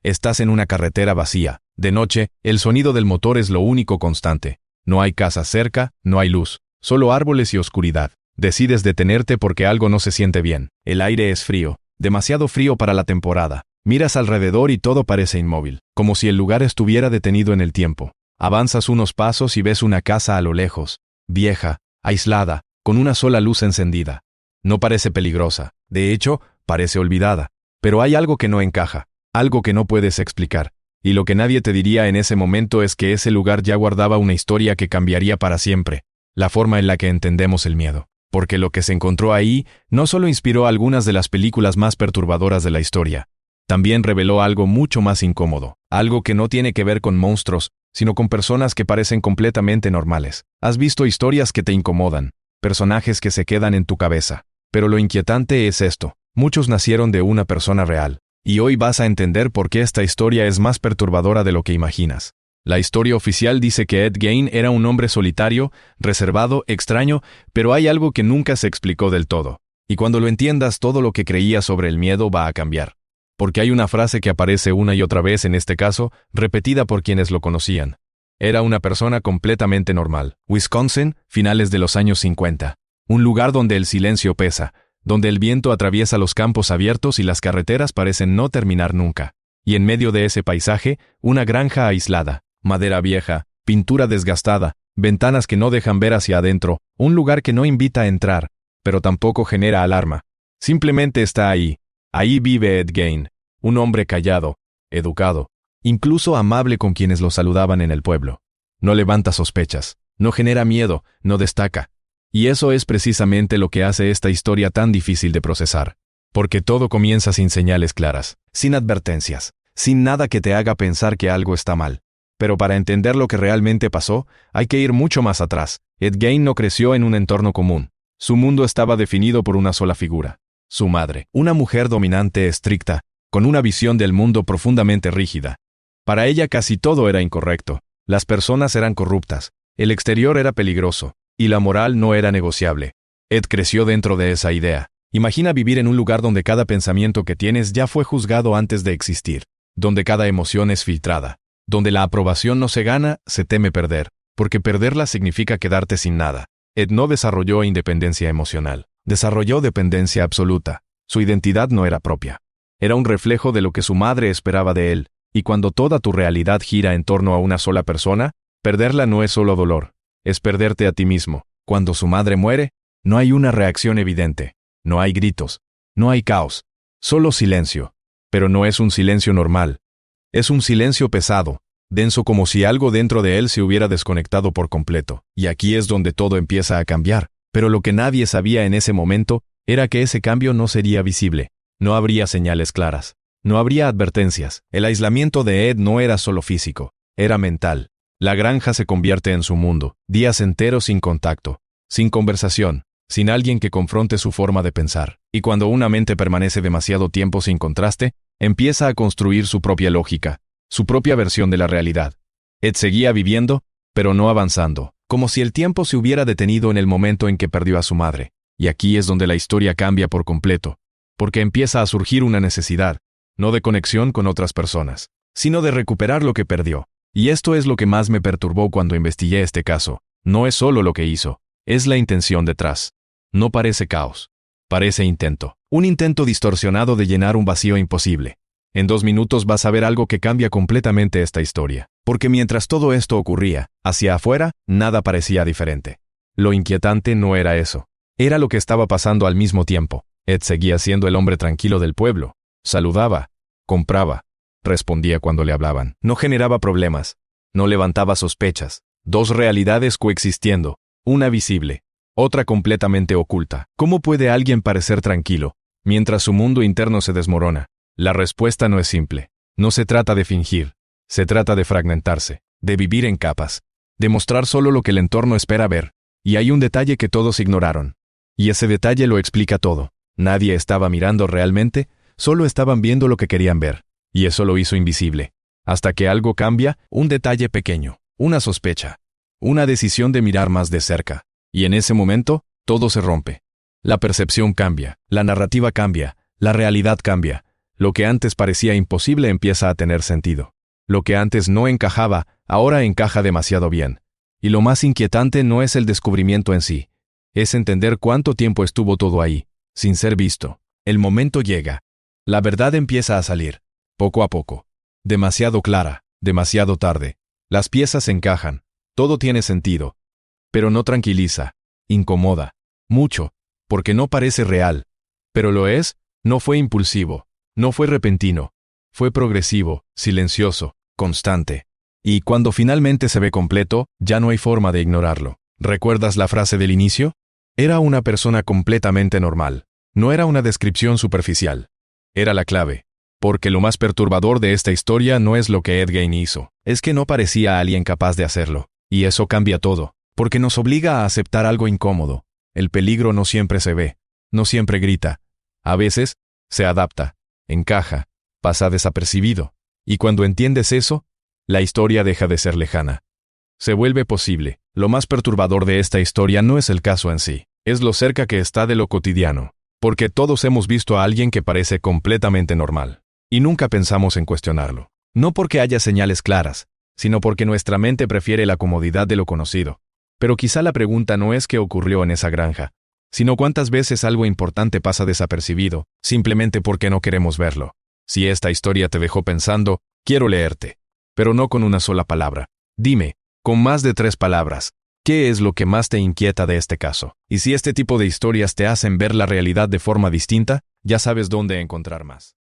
Estás en una carretera vacía. De noche, el sonido del motor es lo único constante. No hay casas cerca, no hay luz, solo árboles y oscuridad. Decides detenerte porque algo no se siente bien. El aire es frío, demasiado frío para la temporada. Miras alrededor y todo parece inmóvil, como si el lugar estuviera detenido en el tiempo. Avanzas unos pasos y ves una casa a lo lejos, vieja, aislada, con una sola luz encendida. No parece peligrosa, de hecho, parece olvidada. Pero hay algo que no encaja, algo que no puedes explicar. Y lo que nadie te diría en ese momento es que ese lugar ya guardaba una historia que cambiaría para siempre, la forma en la que entendemos el miedo. Porque lo que se encontró ahí no solo inspiró algunas de las películas más perturbadoras de la historia, también reveló algo mucho más incómodo, algo que no tiene que ver con monstruos, sino con personas que parecen completamente normales. Has visto historias que te incomodan, personajes que se quedan en tu cabeza, pero lo inquietante es esto, muchos nacieron de una persona real, y hoy vas a entender por qué esta historia es más perturbadora de lo que imaginas. La historia oficial dice que Ed Gein era un hombre solitario, reservado, extraño, pero hay algo que nunca se explicó del todo. Y cuando lo entiendas, todo lo que creías sobre el miedo va a cambiar. Porque hay una frase que aparece una y otra vez en este caso, repetida por quienes lo conocían. Era una persona completamente normal. Wisconsin, finales de los años 50. Un lugar donde el silencio pesa, donde el viento atraviesa los campos abiertos y las carreteras parecen no terminar nunca. Y en medio de ese paisaje, una granja aislada. Madera vieja, pintura desgastada, ventanas que no dejan ver hacia adentro, un lugar que no invita a entrar, pero tampoco genera alarma. Simplemente está ahí. Ahí vive Ed Gein, un hombre callado, educado, incluso amable con quienes lo saludaban en el pueblo. No levanta sospechas, no genera miedo, no destaca. Y eso es precisamente lo que hace esta historia tan difícil de procesar. Porque todo comienza sin señales claras, sin advertencias, sin nada que te haga pensar que algo está mal. Pero para entender lo que realmente pasó, hay que ir mucho más atrás. Ed Gein no creció en un entorno común. Su mundo estaba definido por una sola figura. Su madre, una mujer dominante estricta, con una visión del mundo profundamente rígida. Para ella casi todo era incorrecto. Las personas eran corruptas, el exterior era peligroso, y la moral no era negociable. Ed creció dentro de esa idea. Imagina vivir en un lugar donde cada pensamiento que tienes ya fue juzgado antes de existir, donde cada emoción es filtrada. Donde la aprobación no se gana, se teme perder, porque perderla significa quedarte sin nada. Ed no desarrolló independencia emocional, desarrolló dependencia absoluta. Su identidad no era propia. Era un reflejo de lo que su madre esperaba de él, y cuando toda tu realidad gira en torno a una sola persona, perderla no es solo dolor, es perderte a ti mismo. Cuando su madre muere, no hay una reacción evidente, no hay gritos, no hay caos, solo silencio. Pero no es un silencio normal. Es un silencio pesado, denso como si algo dentro de él se hubiera desconectado por completo. Y aquí es donde todo empieza a cambiar. Pero lo que nadie sabía en ese momento era que ese cambio no sería visible. No habría señales claras. No habría advertencias. El aislamiento de Ed no era solo físico, era mental. La granja se convierte en su mundo, días enteros sin contacto, sin conversación, sin alguien que confronte su forma de pensar. Y cuando una mente permanece demasiado tiempo sin contraste, empieza a construir su propia lógica, su propia versión de la realidad. Ed seguía viviendo, pero no avanzando, como si el tiempo se hubiera detenido en el momento en que perdió a su madre. Y aquí es donde la historia cambia por completo, porque empieza a surgir una necesidad, no de conexión con otras personas, sino de recuperar lo que perdió. Y esto es lo que más me perturbó cuando investigué este caso. No es solo lo que hizo, es la intención detrás. No parece caos, parece intento. Un intento distorsionado de llenar un vacío imposible. En 2 minutos vas a ver algo que cambia completamente esta historia. Porque mientras todo esto ocurría, hacia afuera, nada parecía diferente. Lo inquietante no era eso. Era lo que estaba pasando al mismo tiempo. Ed seguía siendo el hombre tranquilo del pueblo. Saludaba, compraba, respondía cuando le hablaban. No generaba problemas, no levantaba sospechas. 2 realidades coexistiendo, una visible, otra completamente oculta. ¿Cómo puede alguien parecer tranquilo mientras su mundo interno se desmorona? La respuesta no es simple. No se trata de fingir, se trata de fragmentarse, de vivir en capas, de mostrar solo lo que el entorno espera ver. Y hay un detalle que todos ignoraron. Y ese detalle lo explica todo. Nadie estaba mirando realmente, solo estaban viendo lo que querían ver. Y eso lo hizo invisible. Hasta que algo cambia, un detalle pequeño, una sospecha, una decisión de mirar más de cerca. Y en ese momento, todo se rompe. La percepción cambia, la narrativa cambia, la realidad cambia. Lo que antes parecía imposible empieza a tener sentido. Lo que antes no encajaba, ahora encaja demasiado bien. Y lo más inquietante no es el descubrimiento en sí, es entender cuánto tiempo estuvo todo ahí, sin ser visto. El momento llega. La verdad empieza a salir, poco a poco. Demasiado clara, demasiado tarde. Las piezas encajan, todo tiene sentido. Pero no tranquiliza, incomoda, mucho, porque no parece real. Pero lo es, no fue impulsivo, no fue repentino, fue progresivo, silencioso, constante. Y cuando finalmente se ve completo, ya no hay forma de ignorarlo. ¿Recuerdas la frase del inicio? Era una persona completamente normal. No era una descripción superficial. Era la clave. Porque lo más perturbador de esta historia no es lo que Ed Gein hizo, es que no parecía alguien capaz de hacerlo. Y eso cambia todo, porque nos obliga a aceptar algo incómodo. El peligro no siempre se ve, no siempre grita. A veces, se adapta, encaja, pasa desapercibido. Y cuando entiendes eso, la historia deja de ser lejana. Se vuelve posible. Lo más perturbador de esta historia no es el caso en sí, es lo cerca que está de lo cotidiano. Porque todos hemos visto a alguien que parece completamente normal. Y nunca pensamos en cuestionarlo. No porque haya señales claras, sino porque nuestra mente prefiere la comodidad de lo conocido. Pero quizá la pregunta no es qué ocurrió en esa granja, sino cuántas veces algo importante pasa desapercibido, simplemente porque no queremos verlo. Si esta historia te dejó pensando, quiero leerte. Pero no con una sola palabra. Dime, con más de 3 palabras, ¿qué es lo que más te inquieta de este caso? Y si este tipo de historias te hacen ver la realidad de forma distinta, ya sabes dónde encontrar más.